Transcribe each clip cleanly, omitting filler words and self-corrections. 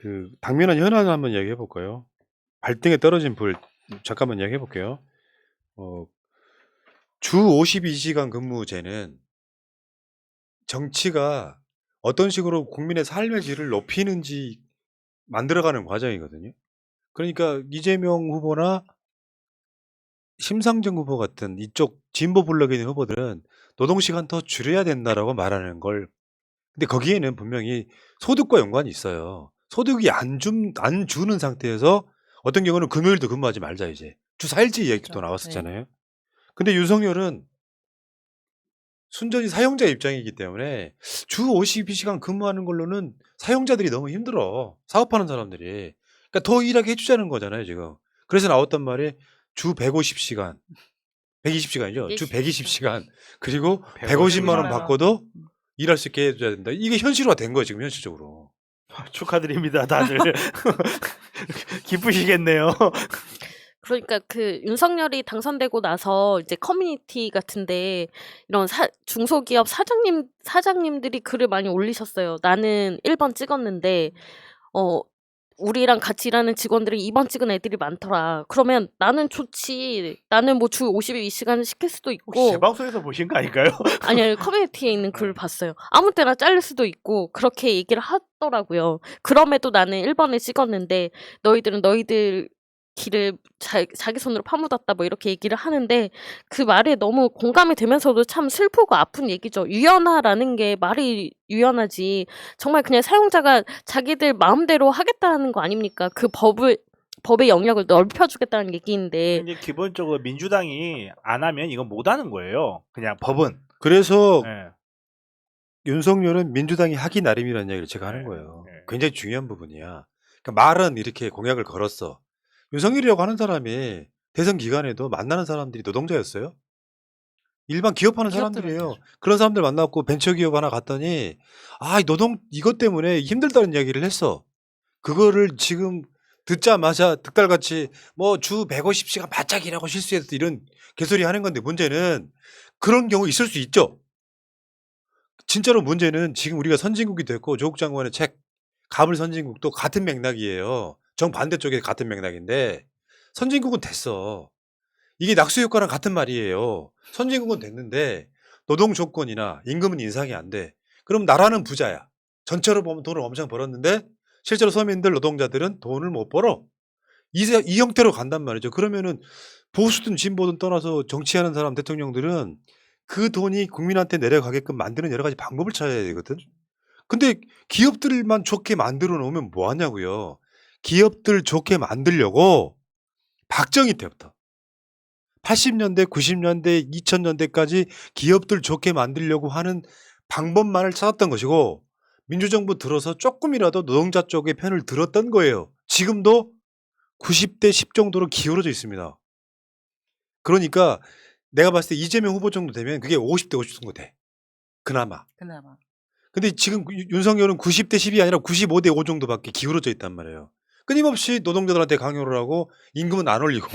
그 당면한 현안을 한번 이야기해 볼까요? 발등에 떨어진 불 잠깐만 이야기해 볼게요. 어, 주 52시간 근무제는 정치가 어떤 식으로 국민의 삶의 질을 높이는지 만들어가는 과정이거든요. 그러니까 이재명 후보나 심상정 후보 같은 이쪽 진보 블록에 있는 후보들은 노동시간 더 줄여야 된다라고 말하는 걸, 근데 거기에는 분명히 소득과 연관이 있어요. 소득이 안 주는 상태에서 어떤 경우는 금요일도 근무하지 말자 이제 주 4일째 이야기도 그렇죠. 네. 나왔었잖아요. 근데 윤석열은 순전히 사용자 입장이기 때문에 주 52시간 근무하는 걸로는 사용자들이 너무 힘들어. 사업하는 사람들이. 그러니까 더 일하게 해주자는 거잖아요, 지금. 그래서 나왔단 말이 주 150시간, 120시간이죠. 주 120시간. 그리고 150만 원 150만 받고도 일할 수 있게 해줘야 된다. 이게 현실화 된 거예요, 지금 현실적으로. 축하드립니다, 다들. 기쁘시겠네요. 그러니까 그 윤석열이 당선되고 나서 이제 커뮤니티 같은데 이런 중소기업 사장님들이 글을 많이 올리셨어요. 나는 1번 찍었는데 우리랑 같이 일하는 직원들이 2번 찍은 애들이 많더라. 그러면 나는 좋지. 나는 뭐 주 52시간을 시킬 수도 혹시 있고. 제 방송에서 보신 거 아닌가요? 아니요, 커뮤니티에 있는 글을 봤어요. 아무 때나 잘릴 수도 있고 그렇게 얘기를 하더라고요. 그럼에도 나는 1번을 찍었는데 너희들은 너희들 길을 자기 손으로 파묻었다 뭐 이렇게 얘기를 하는데 그 말에 너무 공감이 되면서도 참 슬프고 아픈 얘기죠. 유연하라는 게 말이 유연하지 정말 그냥 사용자가 자기들 마음대로 하겠다는 거 아닙니까? 그 법의 영역을 넓혀주겠다는 얘기인데 이제 기본적으로 민주당이 안 하면 이건 못 하는 거예요. 그냥 법은. 그래서 네. 윤석열은 민주당이 하기 나름이라는 이야기를 제가 하는 네, 거예요. 네. 굉장히 중요한 부분이야. 그러니까 말은 이렇게 공약을 걸었어. 윤석열이라고 하는 사람이 대선 기간에도 만나는 사람들이 노동자였어요. 일반 기업하는 사람들이에요. 그런 사람들 만났고 벤처기업 하나 갔더니 이 노동 이것 때문에 힘들다는 이야기를 했어. 그거를 지금 듣자마자 득달같이 뭐 주 150시간 바짝 일하고 실수해서 이런 개소리 하는 건데, 문제는 그런 경우 있을 수 있죠. 진짜로 문제는 지금 우리가 선진국이 됐고 조국 장관의 책 가물 선진국도 같은 맥락이에요. 정반대쪽에 같은 맥락인데 선진국은 됐어. 이게 낙수 효과랑 같은 말이에요. 선진국은 됐는데 노동 조건이나 임금은 인상이 안 돼. 그럼 나라는 부자야. 전체로 보면 돈을 엄청 벌었는데 실제로 서민들 노동자들은 돈을 못 벌어. 이 형태로 간단 말이죠. 그러면은 보수든 진보든 떠나서 정치하는 사람 대통령들은 그 돈이 국민한테 내려가게끔 만드는 여러 가지 방법을 찾아야 되거든. 근데 기업들만 좋게 만들어 놓으면 뭐 하냐고요. 기업들 좋게 만들려고 박정희 때부터 80년대, 90년대, 2000년대까지 기업들 좋게 만들려고 하는 방법만을 찾았던 것이고, 민주정부 들어서 조금이라도 노동자 쪽의 편을 들었던 거예요. 지금도 90대 10 정도로 기울어져 있습니다. 그러니까 내가 봤을 때 이재명 후보 정도 되면 그게 50대 50 정도 돼. 그나마. 근데 지금 윤석열은 90대 10이 아니라 95대 5 정도밖에 기울어져 있단 말이에요. 끊임없이 노동자들한테 강요를 하고 임금은 안 올리고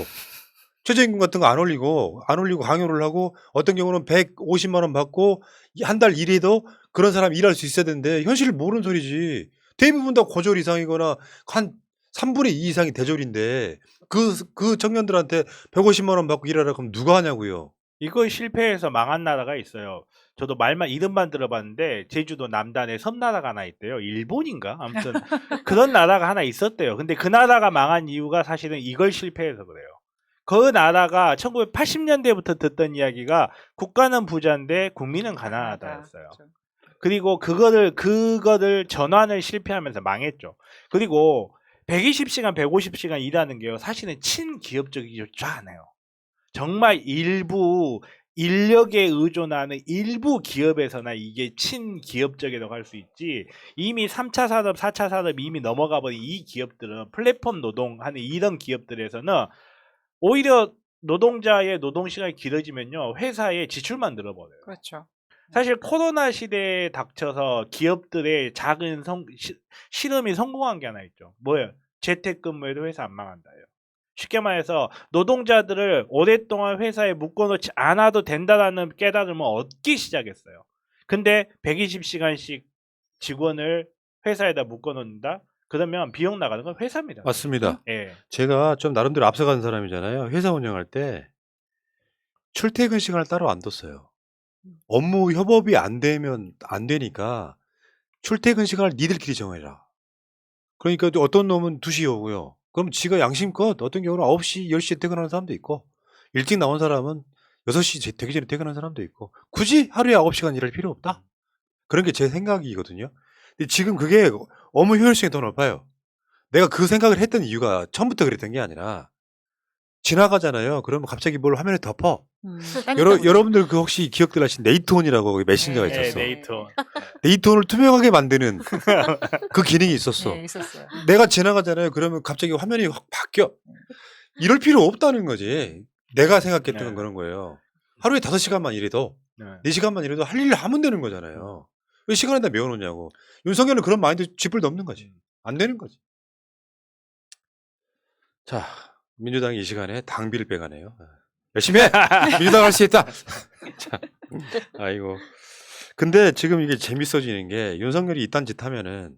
최저임금 같은 거 안 올리고 강요를 하고, 어떤 경우는 150만 원 받고 한 달 일해도 그런 사람 일할 수 있어야 되는데 현실을 모르는 소리지. 대부분 다 고졸 이상이거나 한 3분의 2 이상이 대졸인데 그 청년들한테 150만 원 받고 일하라 그러면 누가 하냐고요. 이거 실패해서 망한 나라가 있어요. 저도 이름만 들어봤는데 제주도 남단에 섬나라가 하나 있대요. 일본인가? 아무튼 그런 나라가 하나 있었대요. 근데 그 나라가 망한 이유가 사실은 이걸 실패해서 그래요. 그 나라가 1980년대부터 듣던 이야기가 국가는 부자인데 국민은 가난하다였어요. 그리고 그거를 전환을 실패하면서 망했죠. 그리고 120시간, 150시간 일하는 게요. 사실은 친기업적이지 않아요. 정말 일부 인력에 의존하는 일부 기업에서나 이게 친기업적이라고 할 수 있지, 이미 3차 산업, 4차 산업 이미 넘어가 버린 이 기업들은 플랫폼 노동하는 이런 기업들에서는 오히려 노동자의 노동시간이 길어지면요. 회사의 지출만 늘어버려요. 그렇죠. 사실 코로나 시대에 닥쳐서 기업들의 작은 실험이 성공한 게 하나 있죠. 뭐예요? 재택근무에도 회사 안 망한다예요. 쉽게 말해서 노동자들을 오랫동안 회사에 묶어놓지 않아도 된다라는 깨달음을 얻기 시작했어요. 근데 120시간씩 직원을 회사에다 묶어놓는다? 그러면 비용 나가는 건 회사입니다. 맞습니다. 예. 제가 좀 나름대로 앞서가는 사람이잖아요. 회사 운영할 때 출퇴근 시간을 따로 안 뒀어요. 업무 협업이 안 되면 안 되니까 출퇴근 시간을 니들끼리 정해라. 그러니까 어떤 놈은 2시에 오고요. 그럼 지가 양심껏 어떤 경우는 9시, 10시에 퇴근하는 사람도 있고 일찍 나온 사람은 6시 되기 전에 퇴근하는 사람도 있고 굳이 하루에 9시간 일할 필요 없다. 그런 게 제 생각이거든요. 근데 지금 그게 업무 효율성이 더 높아요. 내가 그 생각을 했던 이유가 처음부터 그랬던 게 아니라 지나가잖아요. 그러면 갑자기 뭘 화면에 덮어. 여러분들 그 혹시 기억들 하신 네이트온이라고 메신저가 네, 있었어. 네이터. 네이트온을 투명하게 만드는 그 기능이 있었어. 네, 있었어요. 내가 지나가잖아요. 그러면 갑자기 화면이 확 바뀌어. 이럴 필요 없다는 거지. 내가 생각했던 건 네. 그런 거예요. 하루에 5시간만 일해도 네. 4시간만 일해도 할 일을 하면 되는 거잖아요. 왜 시간에다 메워놓냐고. 윤석열은 그런 마인드 쥐뿔도 없는 거지. 안 되는 거지. 자, 민주당이 이 시간에 당비를 빼가네요. 열심히 해! 민주당 할 수 있다! 자, 아이고. 근데 지금 이게 재밌어지는 게 윤석열이 이딴 짓 하면은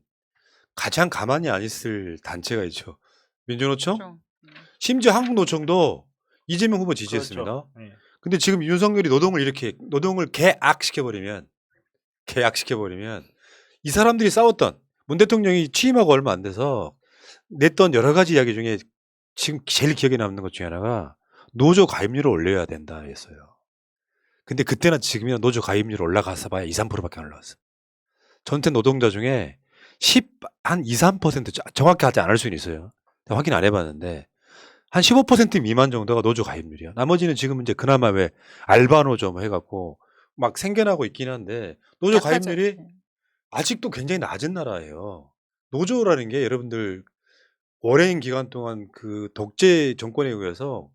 가장 가만히 안 있을 단체가 있죠. 민주노총? 그렇죠. 심지어 한국노총도 이재명 후보 지지했습니다. 그렇죠. 예. 근데 지금 윤석열이 노동을 개악시켜버리면 이 사람들이 싸웠던 문 대통령이 취임하고 얼마 안 돼서 냈던 여러 가지 이야기 중에 지금 제일 기억에 남는 것 중에 하나가 노조 가입률을 올려야 된다 했어요. 근데 그때나 지금이나 노조 가입률 올라가서 봐야 2, 3%밖에 안 올라왔어. 전체 노동자 중에 한 2, 3% 정확히 하지 않을 수는 있어요. 확인 안 해봤는데 한 15% 미만 정도가 노조 가입률이야. 나머지는 지금 이제 그나마 왜 알바 노조 뭐 해갖고 막 생겨나고 있긴 한데 노조 약하죠. 가입률이 네. 아직도 굉장히 낮은 나라예요. 노조라는 게 여러분들 오랜 기간 동안 그 독재 정권에 의해서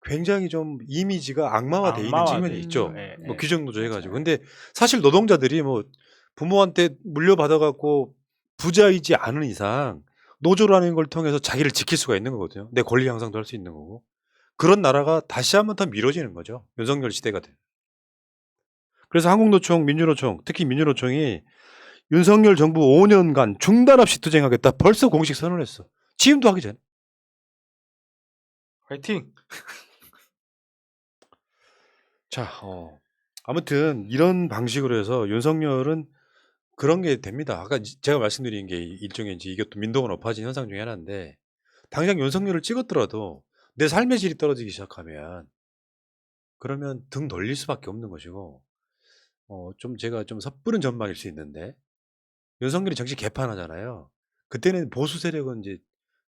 굉장히 좀 이미지가 악마화돼 있는 악마화돼 측면이 있죠. 있죠. 예, 뭐 예. 규정노조 해가지고. 맞아요. 근데 사실 노동자들이 뭐 부모한테 물려받아갖고 부자이지 않은 이상 노조라는 걸 통해서 자기를 지킬 수가 있는 거거든요. 내 권리 향상도 할 수 있는 거고. 그런 나라가 다시 한번 더 미뤄지는 거죠. 윤석열 시대가 돼. 그래서 한국노총, 민주노총, 특히 민주노총이 윤석열 정부 5년간 중단 없이 투쟁하겠다. 벌써 공식 선언했어. 지금도 하기 전에. 화이팅. 자, 아무튼 이런 방식으로 해서 윤석열은 그런 게 됩니다. 아까 제가 말씀드린 게 일종의 이제 이게 또 민도가 높아진 현상 중에 하나인데 당장 윤석열을 찍었더라도 내 삶의 질이 떨어지기 시작하면 그러면 등 돌릴 수밖에 없는 것이고 좀 제가 좀 섣부른 전망일 수 있는데 윤석열이 정치 개판하잖아요. 그때는 보수 세력은 이제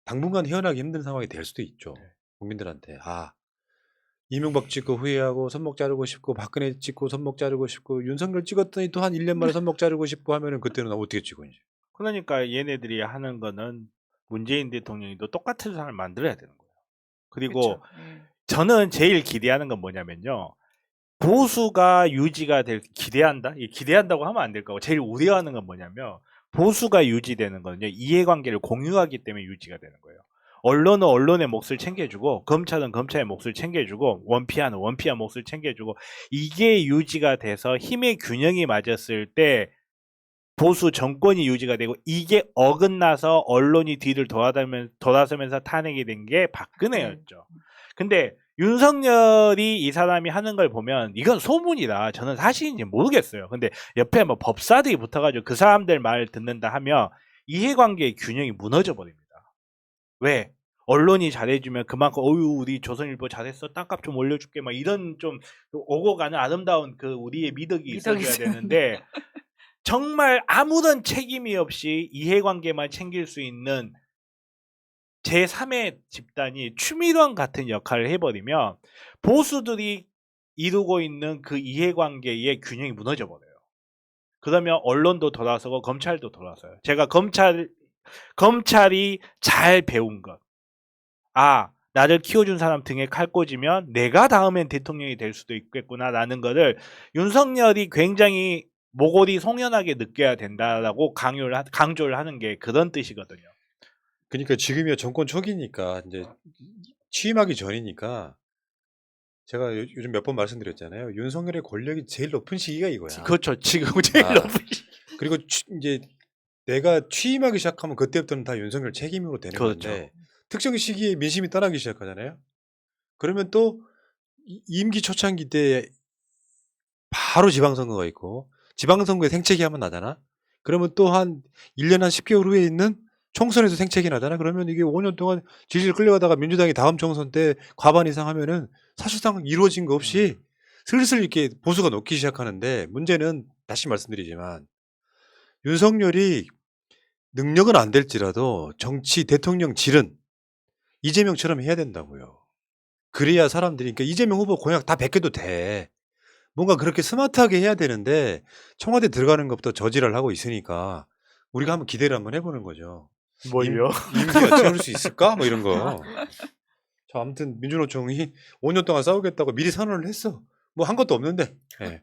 당분간 헤어나기 힘든 상황이 될 수도 있죠. 국민들한테. 이명박 찍고 후회하고 손목 자르고 싶고 박근혜 찍고 손목 자르고 싶고 윤석열 찍었더니 또 한 1년 만에 손목 자르고 싶고 하면은 그때는 어떻게 찍고 이제. 그러니까 얘네들이 하는 거는 문재인 대통령이도 똑같은 상을 만들어야 되는 거예요. 그리고 그렇죠. 저는 제일 기대하는 건 뭐냐면요. 보수가 유지가 될 기대한다? 이 기대한다고 하면 안 될 거고 제일 우려하는 건 뭐냐면 보수가 유지되는 거는요. 이해관계를 공유하기 때문에 유지가 되는 거예요. 언론은 언론의 몫을 챙겨주고 검찰은 검찰의 몫을 챙겨주고 원피아는 원피아 몫을 챙겨주고 이게 유지가 돼서 힘의 균형이 맞았을 때 보수 정권이 유지가 되고 이게 어긋나서 언론이 뒤를 돌아서면서 탄핵이 된 게 박근혜였죠. 근데 윤석열이 이 사람이 하는 걸 보면 이건 소문이다. 저는 사실인지 모르겠어요. 근데 옆에 뭐 법사들이 붙어가지고 그 사람들 말 듣는다 하면 이해관계의 균형이 무너져 버립니다. 왜? 언론이 잘해주면 그만큼 어유 우리 조선일보 잘했어 땅값 좀 올려줄게 막 이런 좀 오고 가는 아름다운 그 우리의 미덕이 있어야 되는데 정말 아무런 책임이 없이 이해관계만 챙길 수 있는 제3의 집단이 추미론 같은 역할을 해버리면 보수들이 이루고 있는 그 이해관계의 균형이 무너져 버려요. 그러면 언론도 돌아서고 검찰도 돌아서요. 제가 검찰이 잘 배운 것. 나를 키워준 사람 등에 칼 꽂으면 내가 다음엔 대통령이 될 수도 있겠구나라는 거를 윤석열이 굉장히 모골이 송연하게 느껴야 된다라고 강조를 하는 게 그런 뜻이거든요. 그러니까 지금이야 정권 초기니까 이제 취임하기 전이니까 제가 요즘 몇 번 말씀드렸잖아요. 윤석열의 권력이 제일 높은 시기가 이거야. 그렇죠. 지금 제일 아. 높은 그리고 이제 내가 취임하기 시작하면 그때부터는 다 윤석열 책임으로 되는 그렇죠. 건데 특정 시기에 민심이 떠나기 시작하잖아요. 그러면 또 임기 초창기 때 바로 지방선거가 있고 지방선거에 생채기 하면 나잖아. 그러면 또 한 1년 한 10개월 후에 있는 총선에서 생채기 나잖아. 그러면 이게 5년 동안 질질 끌려가다가 민주당이 다음 총선 때 과반 이상 하면은 사실상 이루어진 거 없이 슬슬 이렇게 보수가 녹기 시작하는데 문제는 다시 말씀드리지만 윤석열이 능력은 안 될지라도 정치 대통령 질은 이재명처럼 해야 된다고요. 그래야 사람들이 그러니까 이재명 후보 공약 다 베껴도 돼. 뭔가 그렇게 스마트하게 해야 되는데 청와대 들어가는 것부터 저지랄 하고 있으니까 우리가 한번 기대를 한번 해보는 거죠. 뭘요? 임기가 채울 수 있을까? 뭐 이런 거. 저 아무튼 민주노총이 5년 동안 싸우겠다고 미리 선언을 했어. 뭐 한 것도 없는데. 예.